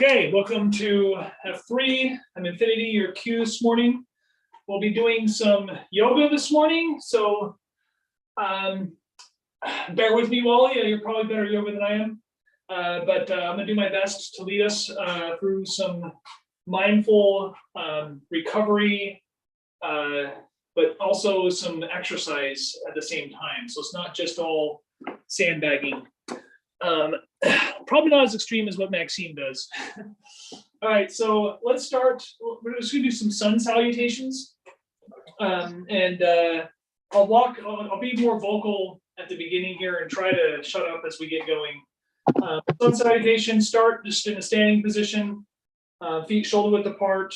Okay, welcome to F3. I'm Infinity, your Q this morning. We'll be doing some yoga this morning, so bear with me, Wally. You're probably better at yoga than I am, but I'm gonna do my best to lead us through some mindful recovery, but also some exercise at the same time. So it's not just all sandbagging. Probably not as extreme as what Maxime does. All right, so let's start. We're just gonna do some sun salutations, and I'll be more vocal at the beginning here and try to shut up as we get going. Sun salutation. Start just in a standing position, feet shoulder width apart,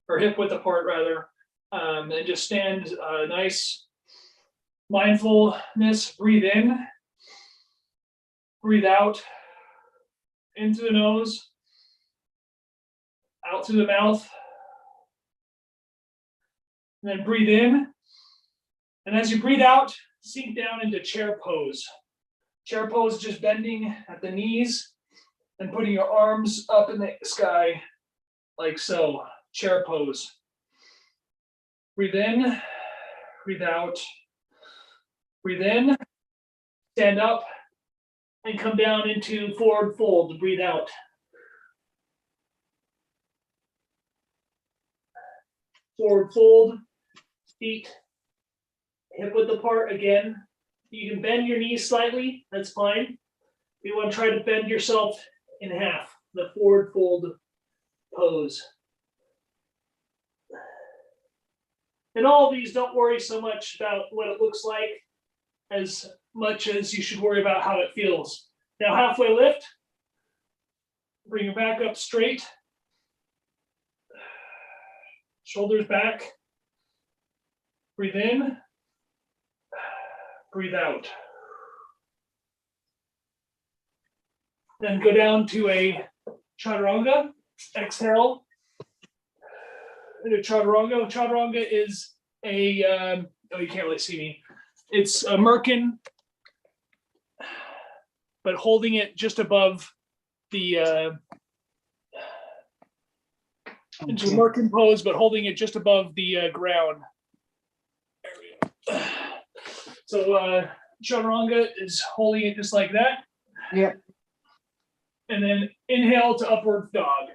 or hip width apart rather, and just stand nice. Mindfulness. Breathe in. Breathe out, in through the nose, out through the mouth, and then breathe in. And as you breathe out, sink down into chair pose. Chair pose, just bending at the knees and putting your arms up in the sky like so. Chair pose. Breathe in, breathe out, breathe in, stand up, and come down into forward fold. Breathe out. Forward fold, feet hip width apart again. You can bend your knees slightly, that's fine. You want to try to bend yourself in half, the forward fold pose. And all of these, don't worry so much about what it looks like as much as you should worry about how it feels. Now halfway lift, bring your back up straight, shoulders back, breathe in, breathe out. Then go down to a chaturanga, exhale, into chaturanga. Chaturanga is a, oh, you can't really see me. It's a merkin, but holding it just above the, into a merkin pose, but holding it just above the ground. There we go. So chaturanga is holding it just like that. Yep. And then inhale to upward dog.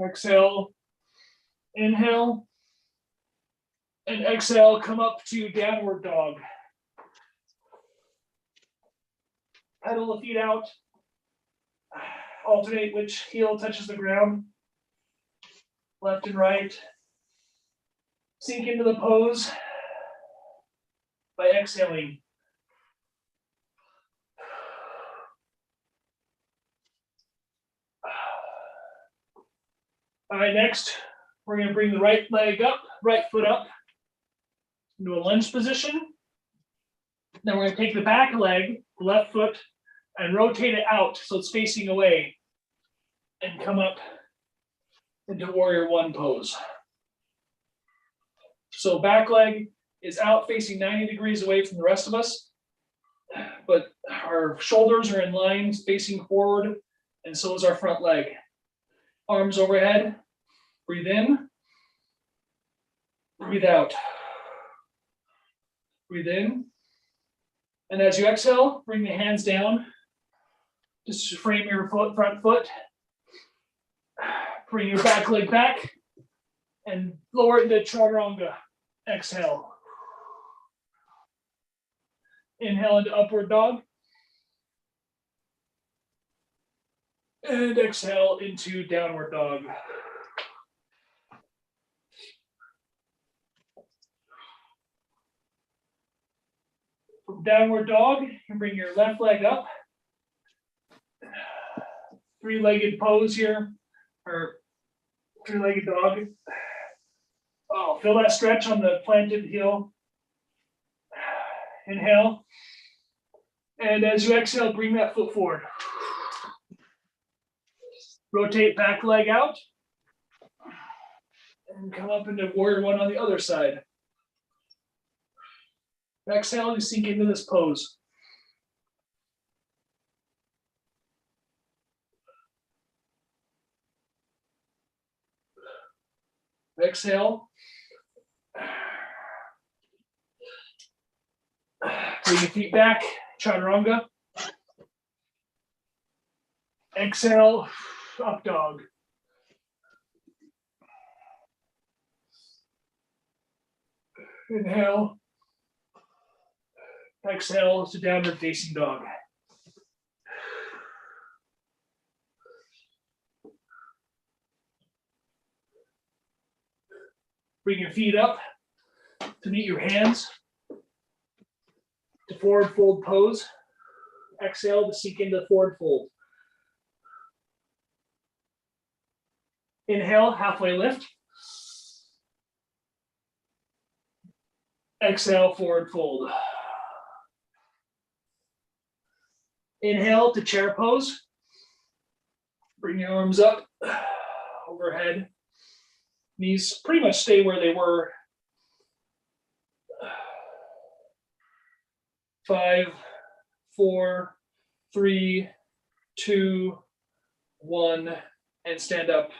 Exhale, inhale, and exhale, come up to downward dog. Pedal the feet out, alternate which heel touches the ground, left and right. Sink into the pose by exhaling. All right, next, we're going to bring the right leg up, right foot up into a lunge position. Then we're going to take the back leg, left foot, and rotate it out so it's facing away and come up into warrior one pose. So back leg is out facing 90 degrees away from the rest of us, but our shoulders are in line facing forward, and so is our front leg. Arms overhead, breathe in, breathe out, breathe in. And as you exhale, bring the hands down, just to frame your front foot. Bring your back leg back and lower it into chaturanga. Exhale. Inhale into upward dog. And exhale into downward dog. From downward dog, you can bring your left leg up. Three-legged pose here, or three-legged dog. Oh, feel that stretch on the planted heel. Inhale. And as you exhale, bring that foot forward. Rotate back leg out. And come up into warrior one on the other side. Exhale, you sink into this pose. Exhale. Bring your feet back, chaturanga. Exhale, up dog. Inhale. Exhale to downward facing dog. Bring your feet up to meet your hands. To forward fold pose. Exhale to sink into the forward fold. Inhale, halfway lift. Exhale, forward fold. Inhale to chair pose. Bring your arms up overhead. Knees pretty much stay where they were. 5, 4, 3, 2, 1, and stand up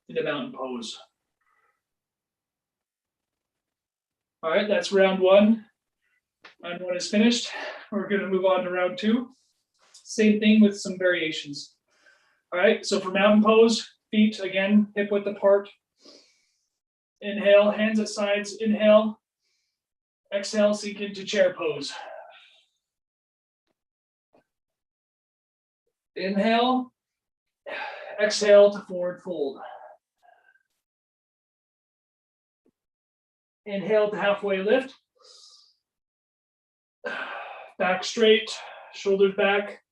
into mountain pose. All right, that's round one. Round one is finished. We're going to move on to round two. Same thing with some variations. All right, so for mountain pose, feet again, hip width apart. Inhale, hands at sides, inhale. Exhale, sink into chair pose. Inhale, exhale to forward fold. Inhale to halfway lift. Back straight, shoulders back.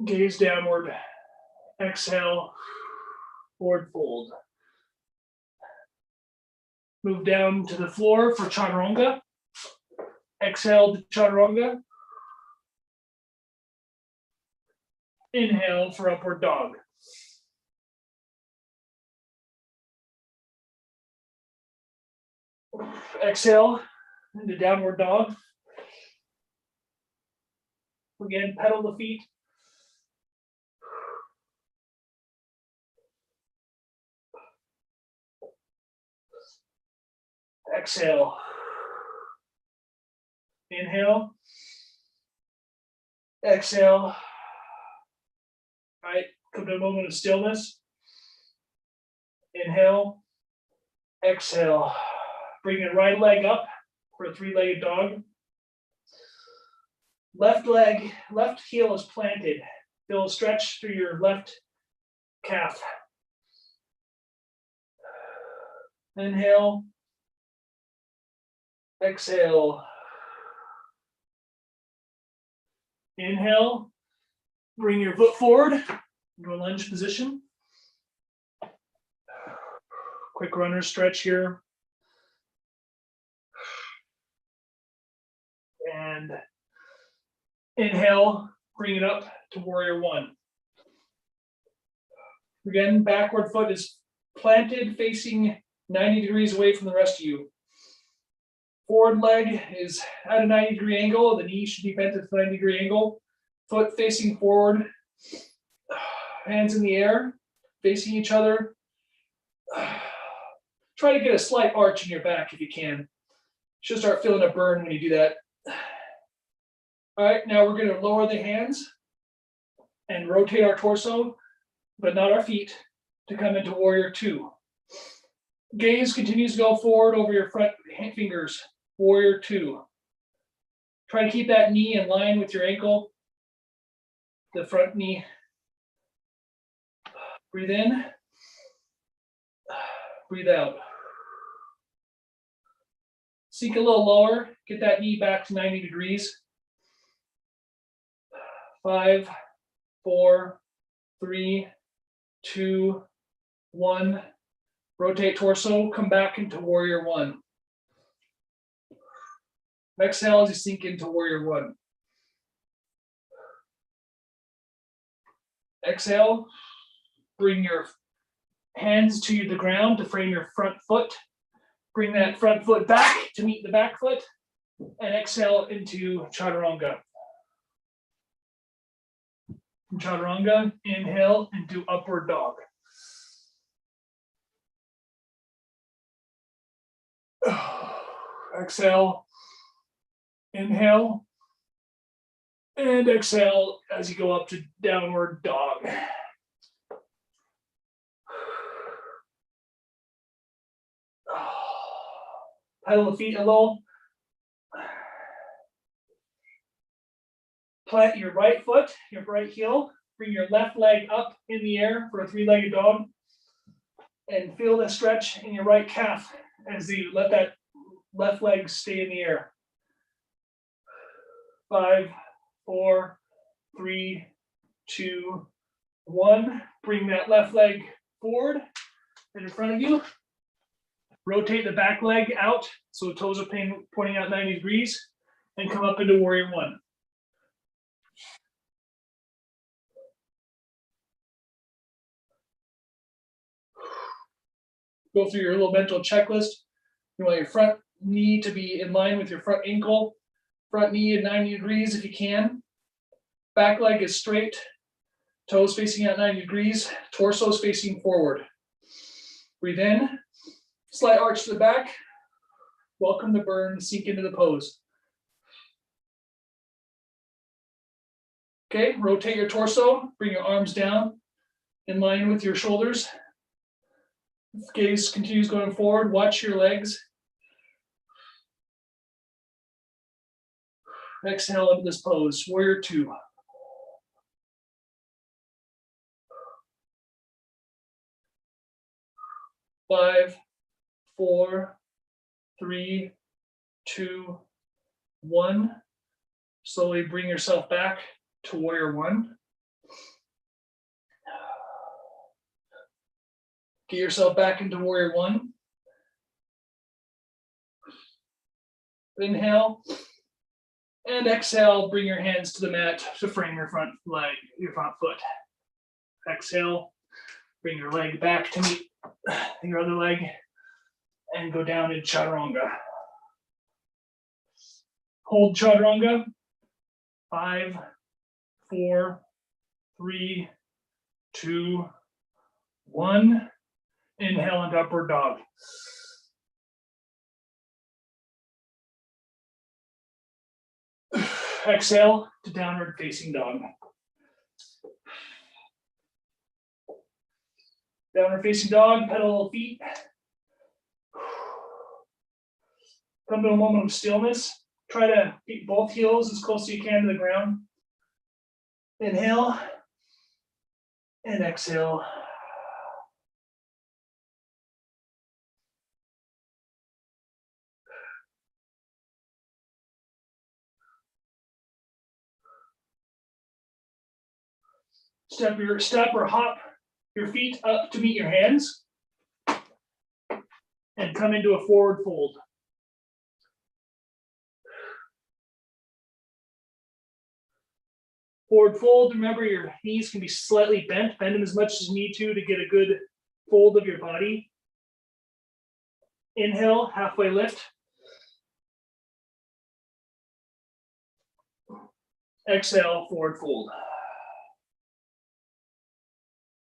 Gaze downward. Exhale, forward fold. Move down to the floor for chaturanga. Exhale to chaturanga. Inhale for upward dog. Exhale into downward dog. Again, pedal the feet. Exhale. Inhale. Exhale. All right, come to a moment of stillness. Inhale. Exhale. Bring your right leg up for a three-legged dog. Left leg, left heel is planted. Feel a stretch through your left calf. Inhale. Exhale. Inhale. Bring your foot forward into a lunge position. Quick runner stretch here. And inhale, bring it up to warrior one. Again, backward foot is planted, facing 90 degrees away from the rest of you. Forward leg is at a 90-degree angle. The knee should be bent at a 90-degree angle. Foot facing forward. Hands in the air, facing each other. Try to get a slight arch in your back if you can. Should start feeling a burn when you do that. All right, now we're going to lower the hands and rotate our torso, but not our feet, to come into warrior two. Gaze continues to go forward over your front fingers. Warrior two. Try to keep that knee in line with your ankle, the front knee. Breathe in. Breathe out. Sink a little lower. Get that knee back to 90 degrees. 5, 4, 3, 2, 1. Rotate torso, come back into warrior one. Exhale as you sink into warrior one. Exhale, bring your hands to the ground to frame your front foot. Bring that front foot back to meet the back foot, and exhale into chaturanga. From chaturanga, inhale into upward dog. Exhale, inhale, and exhale as you go up to downward dog. Pedal the feet a little. Plant your right foot, your right heel. Bring your left leg up in the air for a three-legged dog. And feel the stretch in your right calf as you let that left leg stay in the air. 5, 4, 3, 2, 1. Bring that left leg forward and in front of you. Rotate the back leg out so the toes are pointing out 90 degrees and come up into warrior one. Go through your little mental checklist. You want your front knee to be in line with your front ankle. Front knee at 90 degrees if you can. Back leg is straight. Toes facing out 90 degrees. Torso is facing forward. Breathe in. Slight arch to the back. Welcome the burn. Sink into the pose. Okay, rotate your torso. Bring your arms down in line with your shoulders. Gaze continues going forward. Watch your legs. Exhale into this pose. Warrior two. Five, 4, 3, 2, 1. Slowly bring yourself back to warrior one. Get yourself back into warrior one. Inhale. And exhale, bring your hands to the mat to frame your front leg, your front foot. Exhale, bring your leg back to meet your other leg and go down in chaturanga. Hold chaturanga. 5, 4, 3, 2, 1. Inhale into upward dog. Exhale to downward facing dog. Downward facing dog, pedal feet. Come to a moment of stillness. Try to keep both heels as close as you can to the ground. Inhale and exhale. Step or hop your feet up to meet your hands and come into a forward fold. Forward fold, remember your knees can be slightly bent. Bend them as much as you need to get a good fold of your body. Inhale, halfway lift. Exhale, forward fold.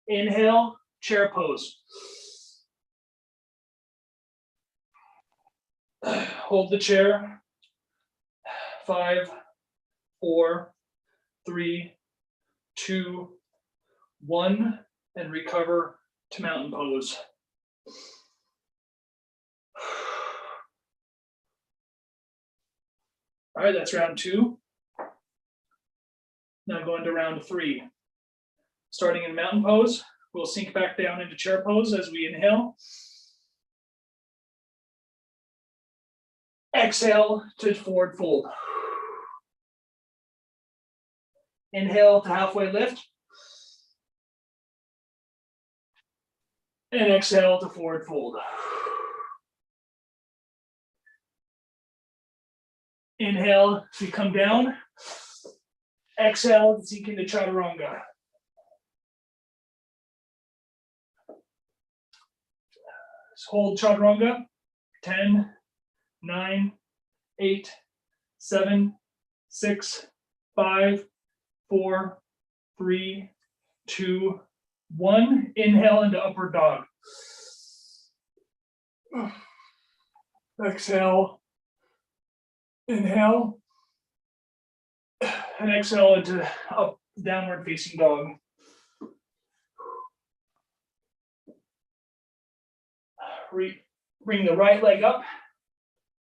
Inhale, chair pose. Hold the chair. 5, 4, 3, 2, 1, and recover to mountain pose. All right, that's round 2. Now going to round 3. Starting in mountain pose, we'll sink back down into chair pose as we inhale. Exhale to forward fold. Inhale to halfway lift. And exhale to forward fold. Inhale to come down. Exhale to sink into chaturanga. Hold chaturanga. 10, 9, 8, 7, 6, 5, 4, 3, 2, 1. Inhale into upward dog. Exhale. Inhale. And exhale into up downward facing dog. Bring the right leg up.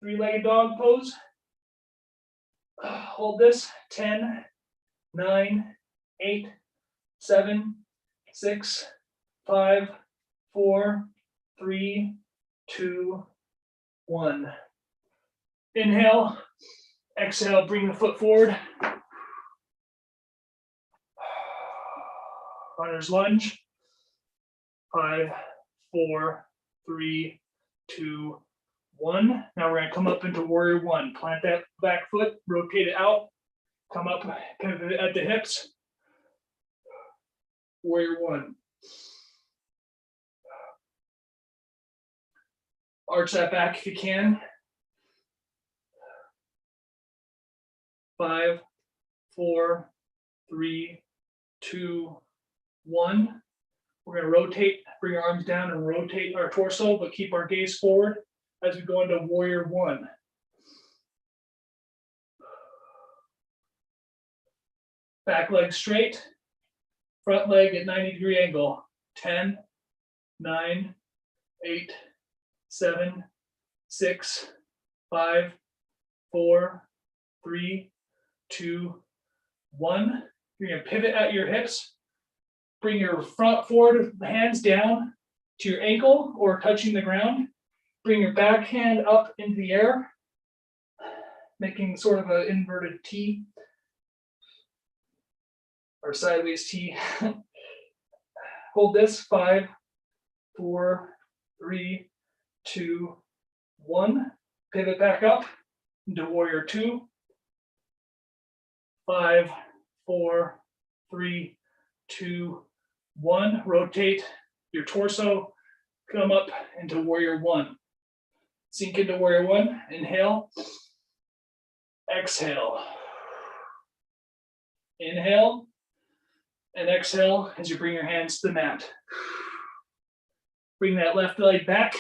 Three-legged dog pose. Hold this. 10, 9, 8, 7, 6, 5, 4, 3, 2, 1. Inhale. Exhale, bring the foot forward. Runner's lunge. 5, 4, 3, 2, 1. Now we're going to come up into warrior one. Plant that back foot, rotate it out, come up, pivot at the hips. Warrior one. Arch that back if you can. 5, 4, 3, 2, 1. We're going to rotate, bring our arms down and rotate our torso, but keep our gaze forward as we go into warrior one. Back leg straight, front leg at 90-degree angle. 10, 9, 8, 7, 6, 5, 4, 3, 2, 1. You're going to pivot at your hips. Bring your front forward, hands down to your ankle or touching the ground. Bring your back hand up into the air, making sort of an inverted T or sideways T. Hold this. 5, 4, 3, 2, 1. Pivot back up into warrior two. 5, 4, 3, 2, 1. Rotate your torso, come up into warrior one. Sink into warrior one. Inhale. Exhale. Inhale and exhale as you bring your hands to the mat. Bring that left leg back.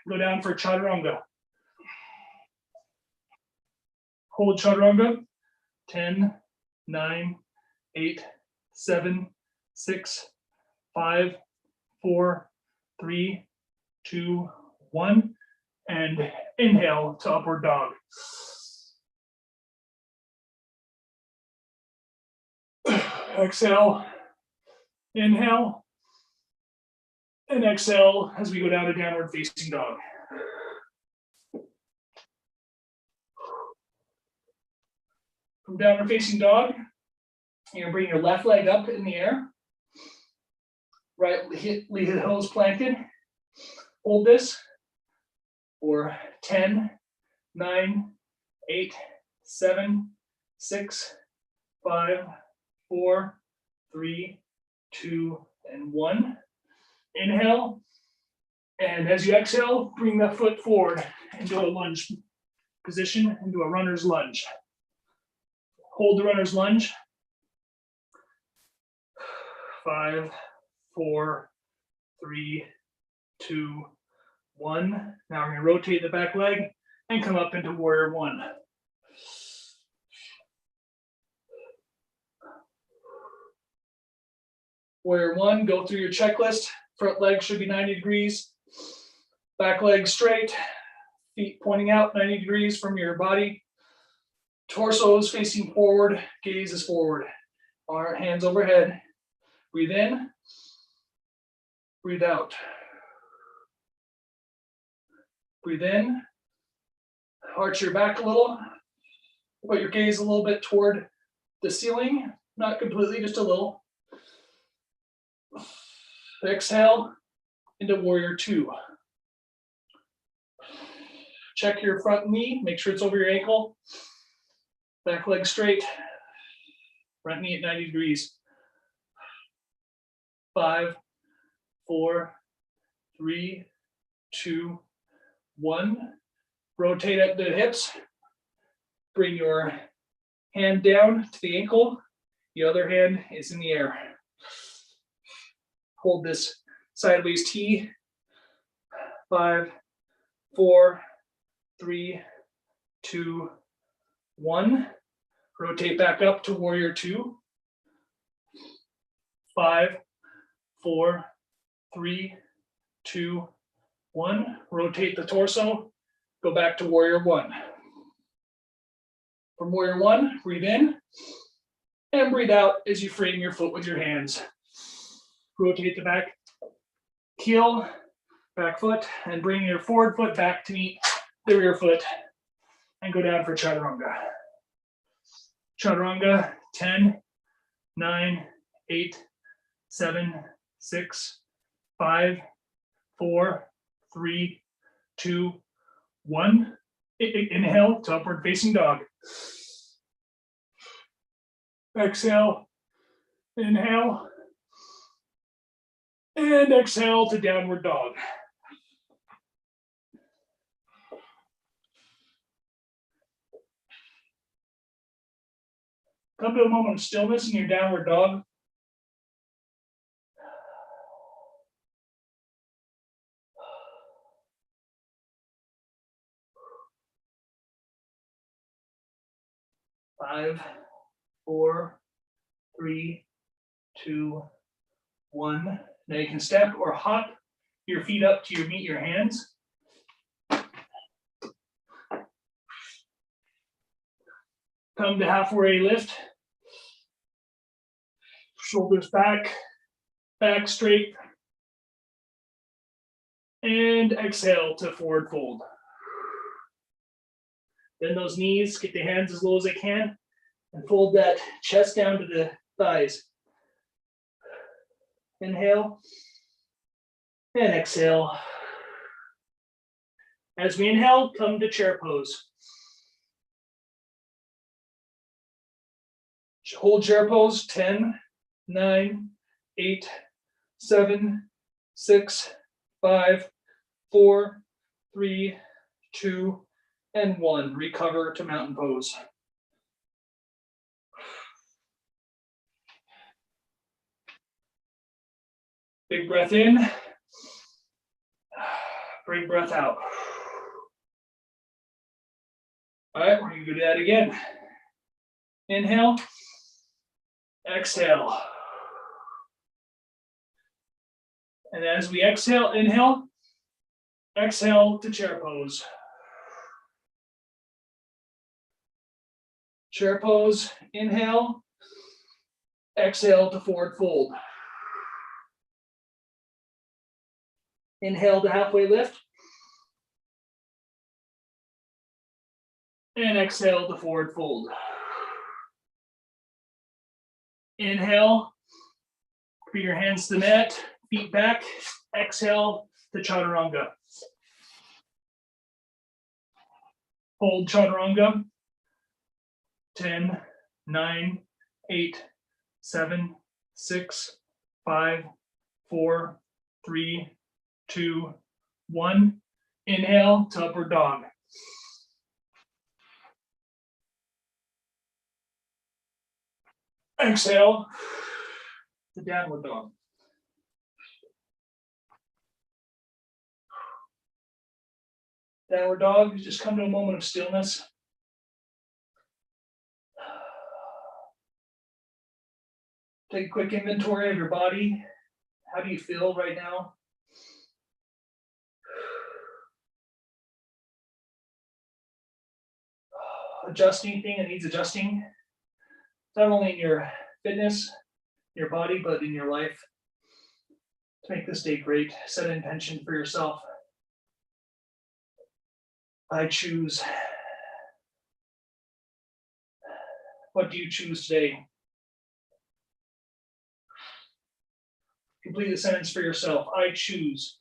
Go down for chaturanga. Hold chaturanga. 10, 9, 8, 7, 6, 5, 4, 3, 2, 1. And inhale to upward dog. Exhale. Inhale. And exhale as we go down to downward facing dog. From downward facing dog, you're gonna bring your left leg up in the air. Right heel is planted. Hold this for 10, 9, 8, 7, 6, 5, 4, 3, 2, and 1. Inhale. And as you exhale, bring that foot forward into a lunge position, into a runner's lunge. Hold the runner's lunge. 5, 4, 3, 2, 1. Now we're going to rotate the back leg and come up into warrior one. Warrior one, go through your checklist. Front leg should be 90 degrees. Back leg straight. Feet pointing out 90 degrees from your body. Torso is facing forward. Gaze is forward. Our hands overhead. Breathe in. Breathe out. Breathe in. Arch your back a little. Put your gaze a little bit toward the ceiling. Not completely, just a little. Exhale into warrior two. Check your front knee. Make sure it's over your ankle. Back leg straight. Front knee at 90 degrees. 5, 4, 3, 2, 1. Rotate at the hips. Bring your hand down to the ankle. The other hand is in the air. Hold this sideways T. 5, 4, 3, 2, 1. Rotate back up to warrior 2. 5, 4, 3, 2, 1. Rotate the torso. Go back to warrior 1. From warrior 1, breathe in and breathe out as you frame your foot with your hands. Rotate the back heel, back foot, and bring your forward foot back to meet the rear foot and go down for chaturanga. Chaturanga, 10, 9, 8, 7, 6, 5, 4, 3, 2, 1. Inhale to upward facing dog. Exhale, inhale, and exhale to downward dog. Come to a moment of stillness in your downward dog. Five, 4, 3, 2, 1. Now you can step or hop your feet up to meet your hands. Come to halfway lift. Shoulders back, back straight. And exhale to forward fold. Bend those knees, get the hands as low as I can, and fold that chest down to the thighs. Inhale and exhale. As we inhale, come to chair pose. Hold chair pose, 10, 9, 8, 7, 6, 5, 4, 3, 2, and 1. Recover to mountain pose. Big breath in. Big breath out. All right, we're going to do that again. Inhale. Exhale. And as we exhale, inhale. Exhale to chair pose. Chair pose, inhale. Exhale to forward fold. Inhale to halfway lift. And exhale to forward fold. Inhale, bring your hands to the mat, feet back. Exhale to chaturanga. Hold chaturanga. 10, 9, 8, 7, 6, 5, 4, 3, 2, 1. Inhale to upward dog. Exhale to downward dog. Downward dog, just come to a moment of stillness. Take a quick inventory of your body. How do you feel right now? Adjust anything that needs adjusting, not only in your fitness, your body, but in your life. To make this day great, set an intention for yourself. I choose. What do you choose today? Complete the sentence for yourself. I choose.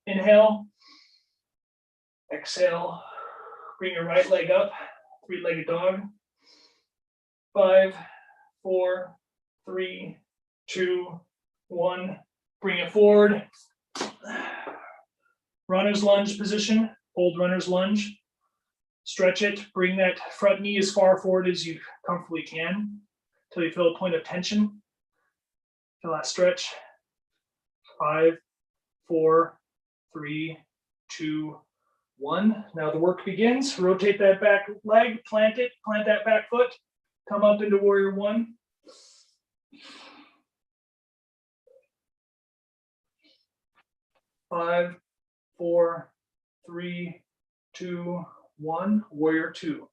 Inhale. Exhale. Bring your right leg up. Three-legged dog. 5, 4, 3, 2, 1. Bring it forward. Runner's lunge position. Hold runner's lunge. Stretch it. Bring that front knee as far forward as you comfortably can until you feel a point of tension. Feel that stretch. 5, 4, 3, 2, 1. Now the work begins. Rotate that back leg, plant that back foot, come up into warrior 1. 5, 4, 3, 2, 1. Warrior 2.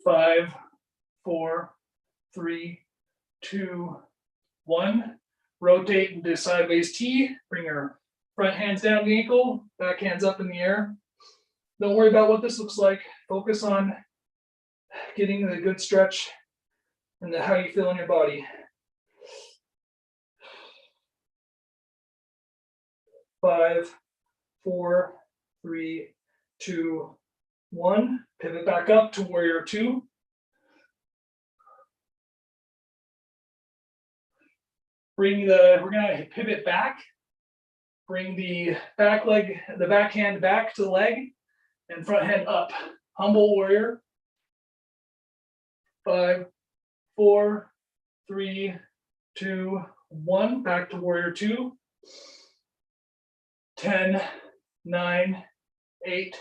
5, 4, 3, 2, 1. Rotate into sideways T. Bring your front hands down the ankle, back hands up in the air. Don't worry about what this looks like. Focus on getting a good stretch and how you feel in your body. 5, 4, 3, 2, 1. Pivot back up to warrior 2. We're gonna pivot back. Bring the back leg, the back hand back to the leg, and front hand up. Humble warrior. 5, 4, 3, 2, 1. Back to warrior 2. 10, 9, 8,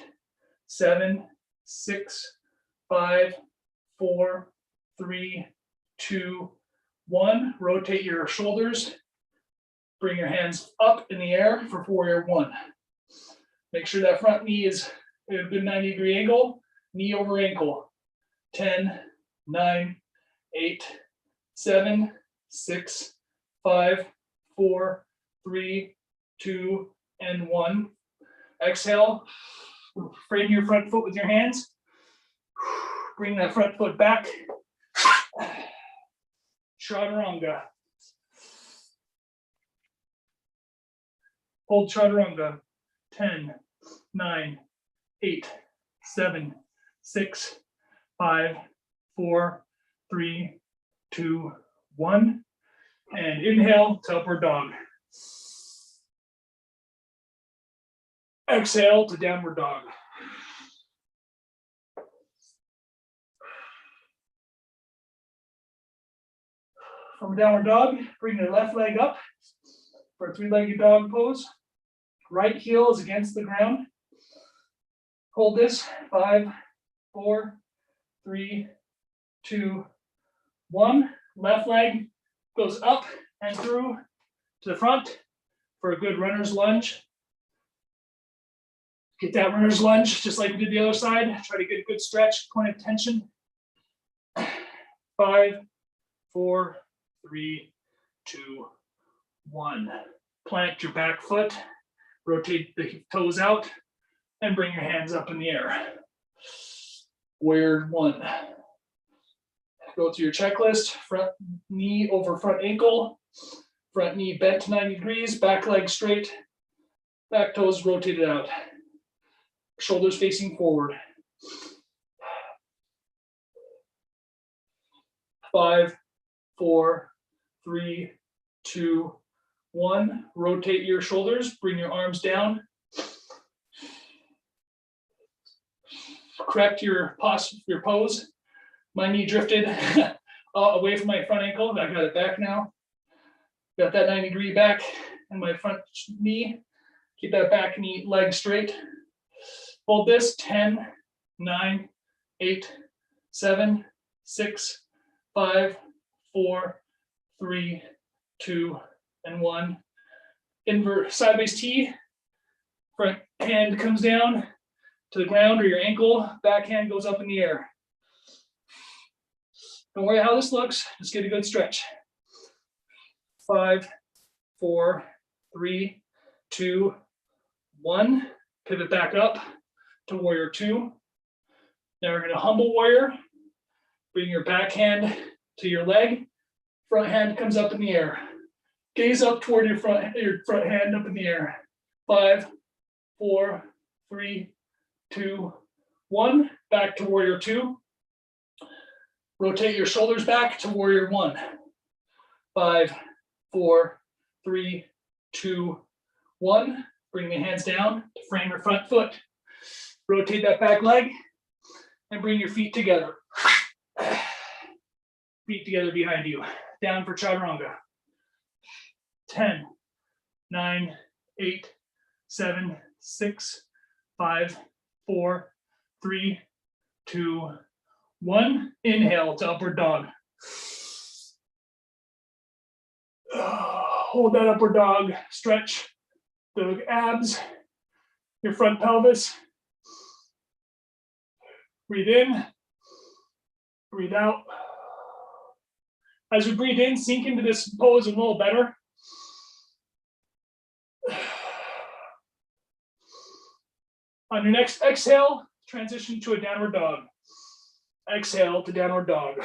7, 6, 5, 4, 3, 2, 1. Rotate your shoulders. Bring your hands up in the air for warrior 1. Make sure that front knee is a good 90-degree angle, knee over ankle. 10, 9, 8, 7, 6, 5, 4, 3, 2, and 1. Exhale. Frame your front foot with your hands. Bring that front foot back. Chaturanga. Hold chaturanga. 10, 9, 8, 7, 6, 5, 4, 3, 2, 1. And inhale to upward dog. Exhale to downward dog. From downward dog, bring your left leg up for a 3-legged dog pose. Right heel is against the ground. Hold this. 5, 4, 3, 2, 1. Left leg goes up and through to the front for a good runner's lunge. Get that runner's lunge just like we did the other side. Try to get a good stretch, point of tension. 5, 4, 3, 2, 1. Plant your back foot, rotate the toes out, and bring your hands up in the air. Warrior 1. Go to your checklist. Front knee over front ankle. Front knee bent to 90 degrees, back leg straight, back toes rotated out. Shoulders facing forward. 5, 4, 3, 2, 1. Rotate your shoulders, bring your arms down. Correct your pose. My knee drifted away from my front ankle. I got it back now. Got that 90-degree back and my front knee. Keep that back knee leg straight. Hold this. 10, 9, 8, 7, 6, 5, 4, 3, 2, and 1. Invert sideways T. Front hand comes down to the ground or your ankle. Back hand goes up in the air. Don't worry how this looks. Just get a good stretch. 5, 4, 3, 2, 1. Pivot back up to warrior 2. Now we're going to humble warrior. Bring your back hand to your leg. Front hand comes up in the air. Gaze up toward your front hand up in the air. 5, 4, 3, 2, 1. Back to warrior 2. Rotate your shoulders back to warrior 1. 5, 4, 3, 2, 1. Bring the hands down to frame your front foot. Rotate that back leg and bring your feet together. Feet together behind you. Down for chaturanga. 10, 9, 8, 7, 6, 5, 4, 3, 2, 1. Inhale to upward dog. Hold that upward dog. Stretch the abs, your front pelvis. Breathe in, breathe out. As we breathe in, sink into this pose a little better. On your next exhale, transition to a downward dog. Exhale to downward dog.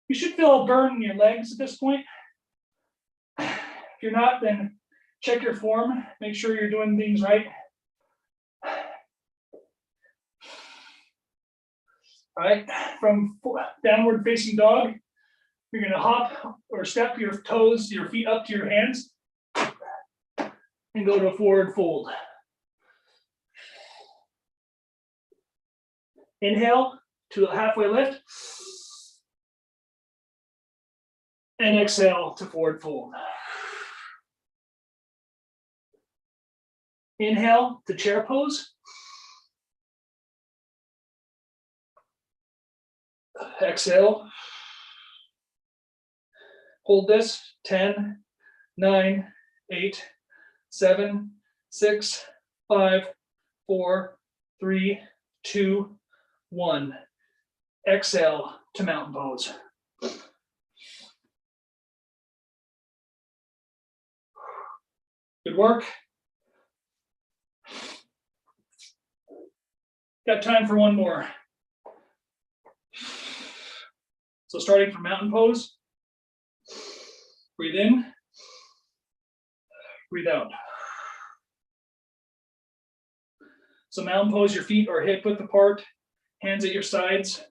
You should feel a burn in your legs at this point. If you're not, then check your form. Make sure you're doing things right. All right, from downward facing dog, you're gonna hop or step your toes, your feet up to your hands and go to a forward fold. Inhale to a halfway lift. And exhale to forward fold. Inhale to chair pose. Exhale. Hold this. 10, 9, 8, 7, 6, 5, 4, 3, 2, 1. Exhale to mountain pose. Good work. Got time for one more. So starting from mountain pose, breathe in, breathe out. So mountain pose, your feet are hip width apart, hands at your sides,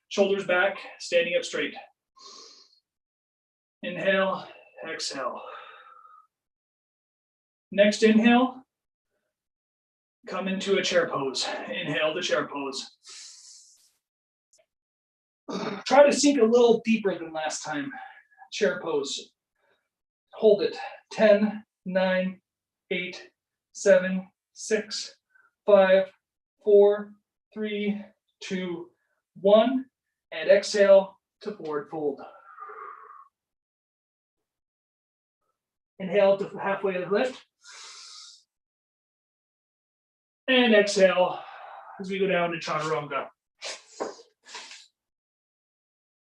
shoulders back, standing up straight. Inhale, exhale. Next inhale, come into a chair pose. Inhale to chair pose. Try to sink a little deeper than last time. Chair pose. Hold it. 10, 9, 8, 7, 6, 5, 4, 3, 2, 1. And exhale to forward fold. Inhale to halfway lift. And exhale as we go down to chaturanga.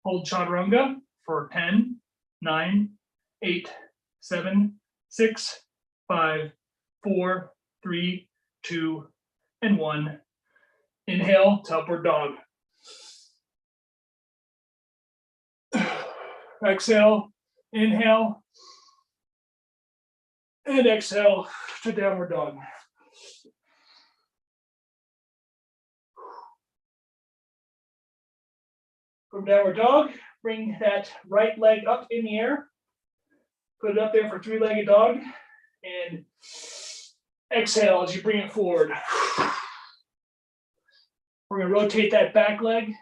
Hold chaturanga for 10, 9, 8, 7, 6, 5, 4, 3, 2, and 1. Inhale to upward dog. Exhale, inhale, and exhale to downward dog. From downward dog, bring that right leg up in the air. Put it up there for three-legged dog. And exhale as you bring it forward. We're going to rotate that back leg.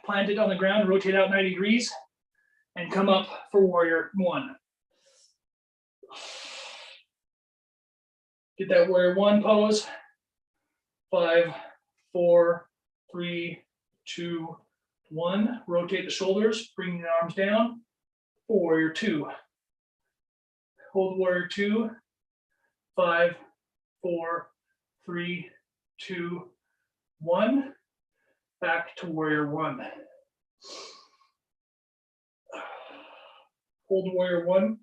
Plant it on the ground, rotate out 90 degrees. And come up for warrior one. Get that warrior one pose. 5, 4, 3, 2, 1. Rotate the shoulders, bring the arms down. Warrior two. Hold warrior two. 5, 4, 3, 2, 1. Back to warrior one. Hold warrior one.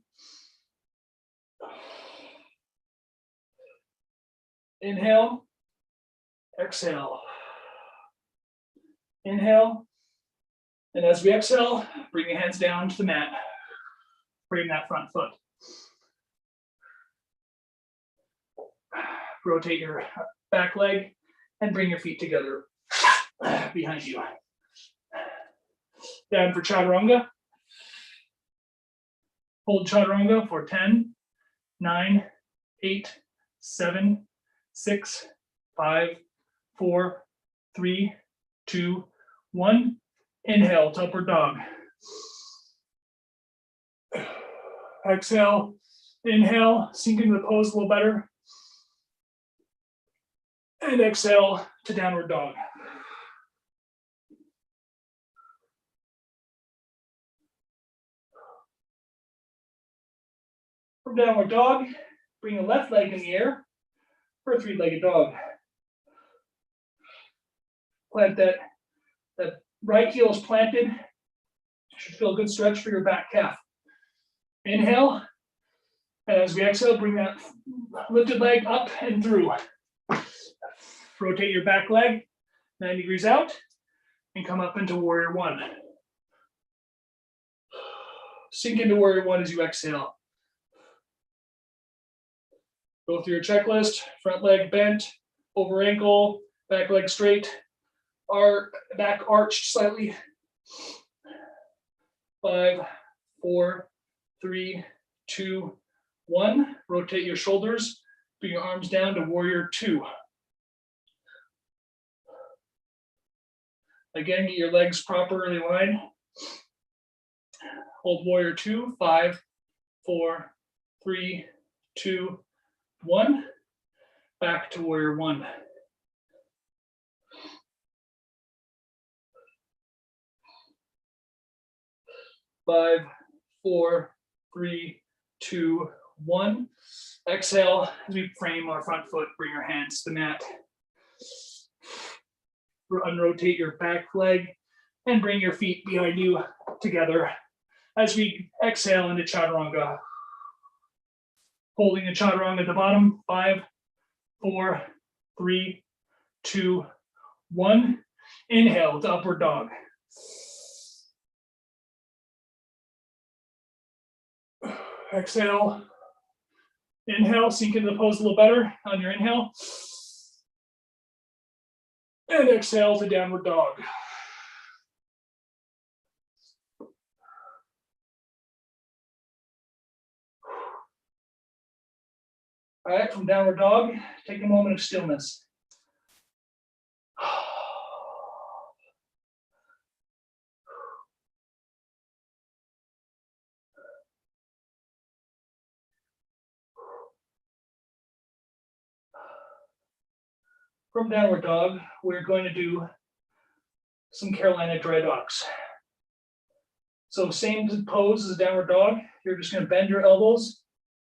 Inhale, exhale. Inhale, and as we exhale, bring your hands down to the mat. Bring that front foot. Rotate your back leg and bring your feet together behind you. Down for chaturanga. Hold chaturanga for 10, 9, 8, 7, 6, 5, 4, 3, 2, 1. Inhale to upward dog. Exhale, inhale, sink into the pose a little better. And exhale to downward dog. From downward dog, bring the left leg in the air for a three-legged dog. Plant that right heel is planted. Should feel a good stretch for your back calf. Inhale, and as we exhale, bring that lifted leg up and through. Rotate your back leg 90 degrees out and come up into warrior one. Sink into warrior one as you exhale. Go through your checklist, front leg bent, over ankle, back leg straight, back arched slightly. 5, 4, 3, 2, 1. Rotate your shoulders, bring your arms down to warrior two. Again, get your legs properly aligned. Hold warrior two. 5, 4, 3, 2, 1. Back to warrior one. Five, 4, 3, 2, 1. Exhale as we frame our front foot, bring your hands to the mat. Unrotate your back leg and bring your feet behind you together as we exhale into chaturanga. Holding the chaturanga at the bottom. 5, 4, 3, 2, 1. Inhale to upward dog. Exhale. Inhale, sink into the pose a little better on your inhale. And exhale to downward dog. All right, from downward dog, take a moment of stillness. From downward dog, we're going to do some Carolina dry dogs. So same pose as downward dog. You're just going to bend your elbows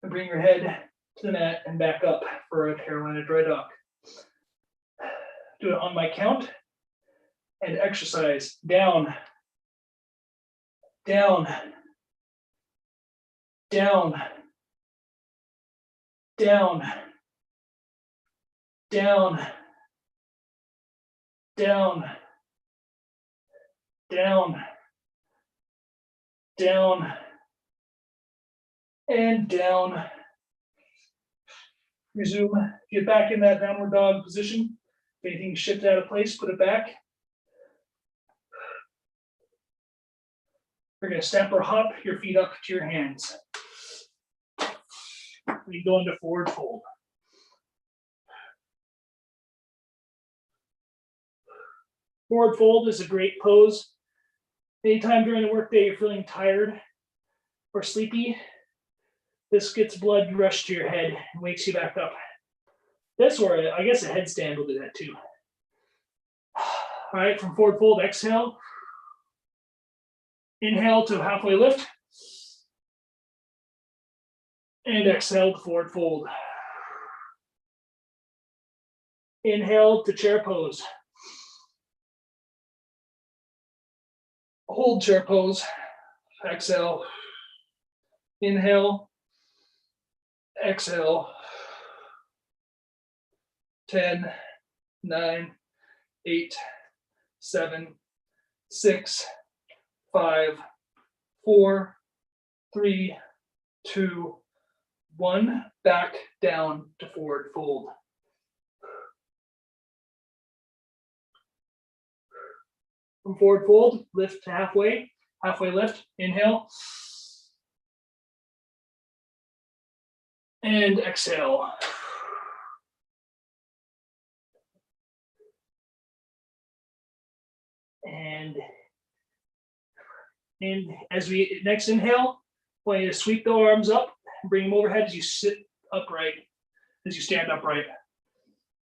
and bring your head to the mat and back up for a Carolina dry dog. Do it on my count and exercise. Down, down, down, down, down, down, down, down, and down. Resume. Get back in that downward dog position. If anything shifted out of place, put it back. You're going to step or hop your feet up to your hands. We go into forward fold. Forward fold is a great pose. Anytime during the workday you're feeling tired or sleepy, this gets blood rushed to your head and wakes you back up. This, or I guess a headstand will do that too. All right, from forward fold, exhale. Inhale to halfway lift. And exhale to forward fold. Inhale to chair pose. Hold chair pose. Exhale. Inhale. Exhale. 10, 9, 8, 7, 6, 5, 4, 3, 2, 1. Back down to forward fold. From forward fold, lift to halfway lift, inhale. And exhale. And And as we next inhale, I want you to sweep the arms up and bring them overhead as you sit upright, as you stand upright.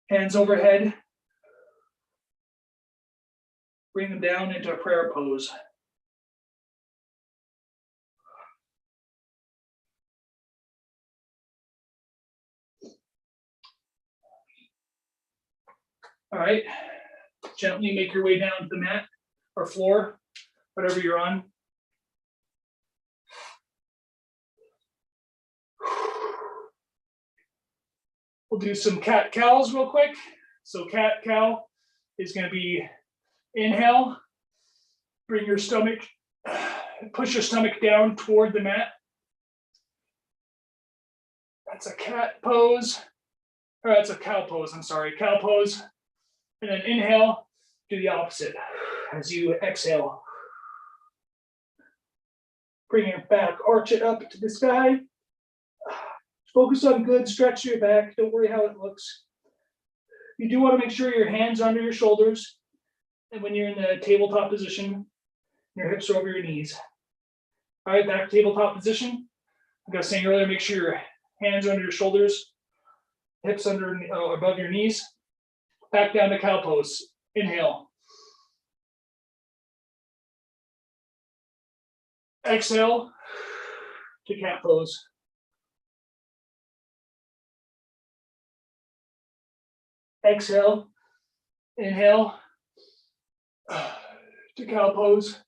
Hands overhead. Bring them down into a prayer pose. All right, gently make your way down to the mat or floor, whatever you're on. We'll do some cat cows real quick. So cat cow is going to be inhale, bring your stomach, push your stomach down toward the mat. That's a cat pose, or that's a cow pose, I'm sorry, cow pose. And then inhale, do the opposite as you exhale. Bring it back, arch it up to the sky. Focus on good stretch your back. Don't worry how it looks. You do want to make sure your hands are under your shoulders. And when you're in the tabletop position, your hips are over your knees. All right, back to tabletop position. Like I was saying earlier, make sure your hands are under your shoulders, hips under above your knees. Back down to cow pose. Inhale. Exhale to cat pose. Exhale. Inhale to cow pose.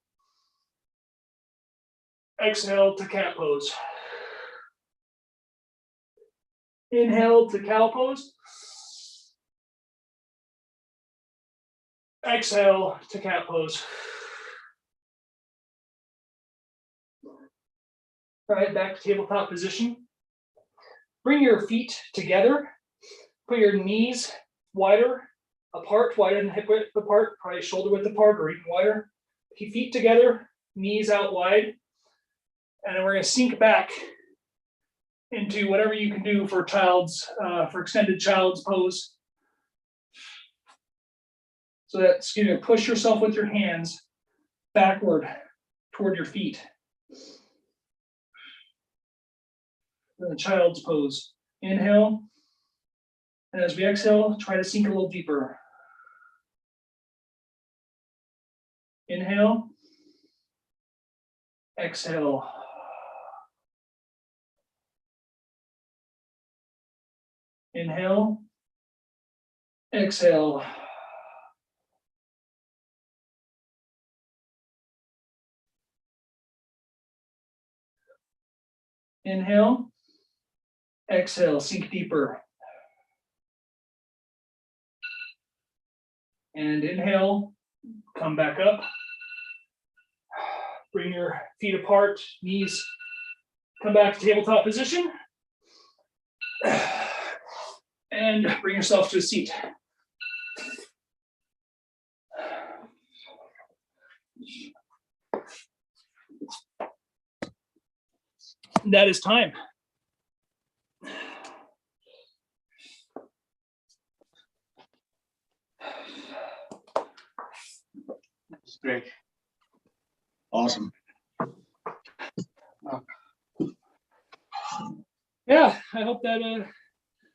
Exhale to cat pose. Inhale to cow pose. Exhale to cat pose. All right, back to tabletop position. Bring your feet together. Put your knees wider apart, wider than hip width apart, probably shoulder width apart or even wider. Feet together, knees out wide. And then we're going to sink back into whatever you can do for for extended child's pose. So that's going to push yourself with your hands backward toward your feet. The child's pose. Inhale. And as we exhale, try to sink a little deeper. Inhale. Exhale. Inhale. Exhale. Inhale. Exhale. Sink deeper. And inhale. Come back up. Bring your feet apart, knees. Come back to tabletop position. And bring yourself to a seat. That is time. That's great. Awesome. Yeah, I hope that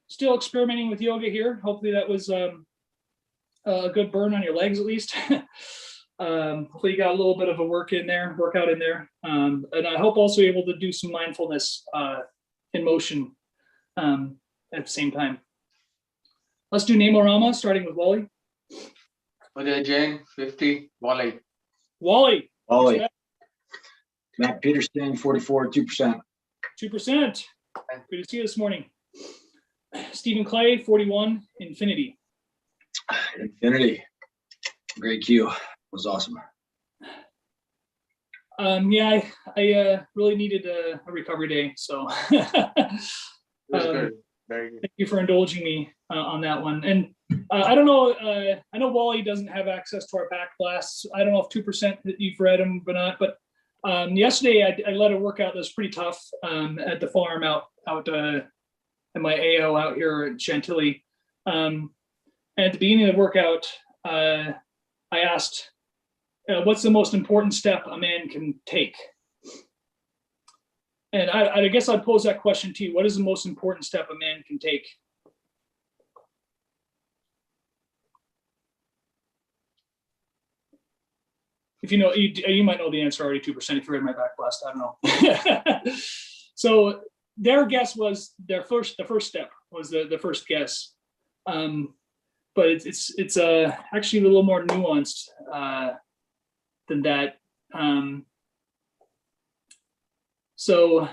still experimenting with yoga here. Hopefully that was a good burn on your legs at least. Hopefully you got a little bit of a workout in there. And I hope also you're able to do some mindfulness in motion at the same time. Let's do Namorama, starting with Wally. Uday Jain, 50, Wally. Wally. Matt Peterson, 44, 2%. 2%. Good to see you this morning. Stephen Clay, 41, Infinity. Infinity. Great cue. Was awesome. Yeah, I really needed a recovery day, so Good. Very good. thank you for indulging me on that one. And I don't know, I know Wally doesn't have access to our back blasts. I don't know if 2% that you've read them or not, but yesterday I led a workout that was pretty tough at the farm out at my AO out here at Chantilly. And at the beginning of the workout, I asked what's the most important step a man can take? And I guess I'd pose that question to you. What is the most important step a man can take? If you know, you might know the answer already, 2% if you read my back blast, I don't know. So their guess was the first step was the first guess. But it's actually a little more nuanced than that. So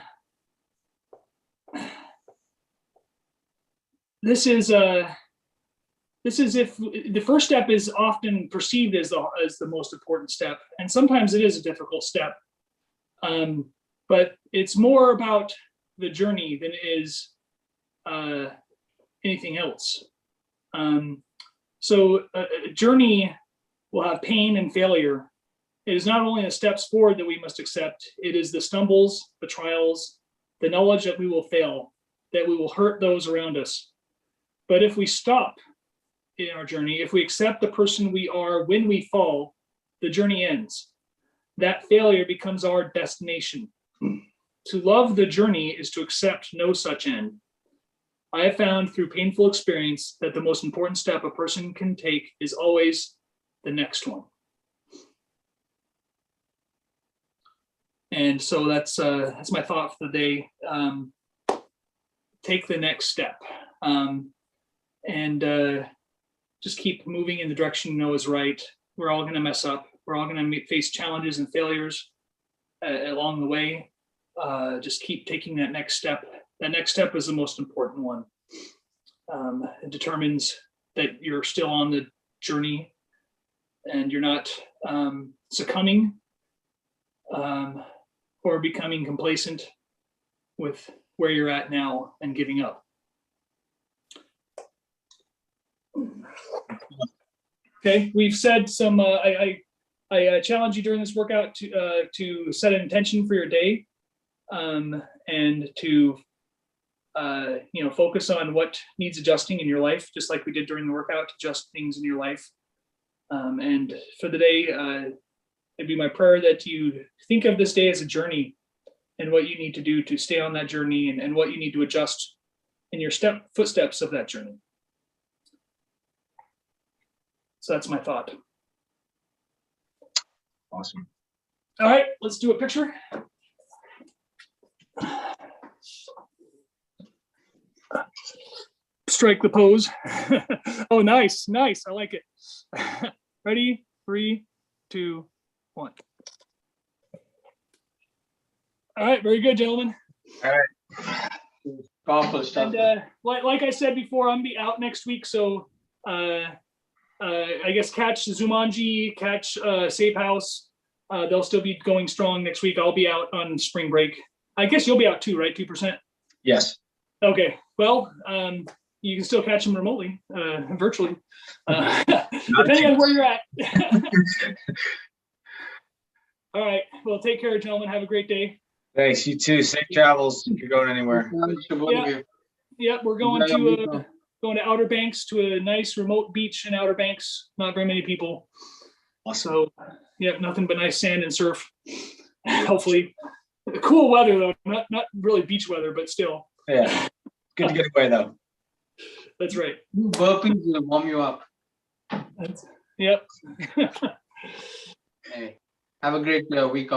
this is if the first step is often perceived as the most important step, and sometimes it is a difficult step. But it's more about the journey than it is anything else. So a journey will have pain and failure. It is not only the steps forward that we must accept, it is the stumbles, the trials, the knowledge that we will fail, that we will hurt those around us. But if we stop in our journey, if we accept the person we are when we fall, the journey ends. That failure becomes our destination. To love the journey is to accept no such end. I have found through painful experience that the most important step a person can take is always the next one. And so that's my thought for the day. Take the next step, and just keep moving in the direction you know is right. We're all going to mess up. We're all going to face challenges and failures along the way. Just keep taking that next step. That next step is the most important one. It determines that you're still on the journey and you're not succumbing or becoming complacent with where you're at now and giving up. Okay, we've said some. I challenge you during this workout to set an intention for your day, and to focus on what needs adjusting in your life, just like we did during the workout, adjust things in your life. And for the day, it'd be my prayer that you think of this day as a journey and what you need to do to stay on that journey, and what you need to adjust in your footsteps of that journey. So that's my thought. Awesome. All right, let's do a picture. Strike the pose. Oh, nice. I like it. Ready? 3, 2, 1. All right, very good, gentlemen. All right. Powerful stuff. And like I said before, I'm be out next week, so I guess catch Zumanji, catch Safe House. They'll still be going strong next week. I'll be out on spring break. I guess you'll be out too, right? 2%? Yes. Okay. Well, you can still catch them remotely, virtually, depending on where you're at. All right. Well, take care, gentlemen. Have a great day. Thanks. You too. Safe travels if you're going anywhere. Yep, we're going to Outer Banks, to a nice remote beach in Outer Banks. Not very many people. Awesome. So, yeah, nothing but nice sand and surf. Hopefully, cool weather though. Not really beach weather, but still. Yeah, good to get away though. That's right. Burpees will warm you up. Yep. Hey, have a great week.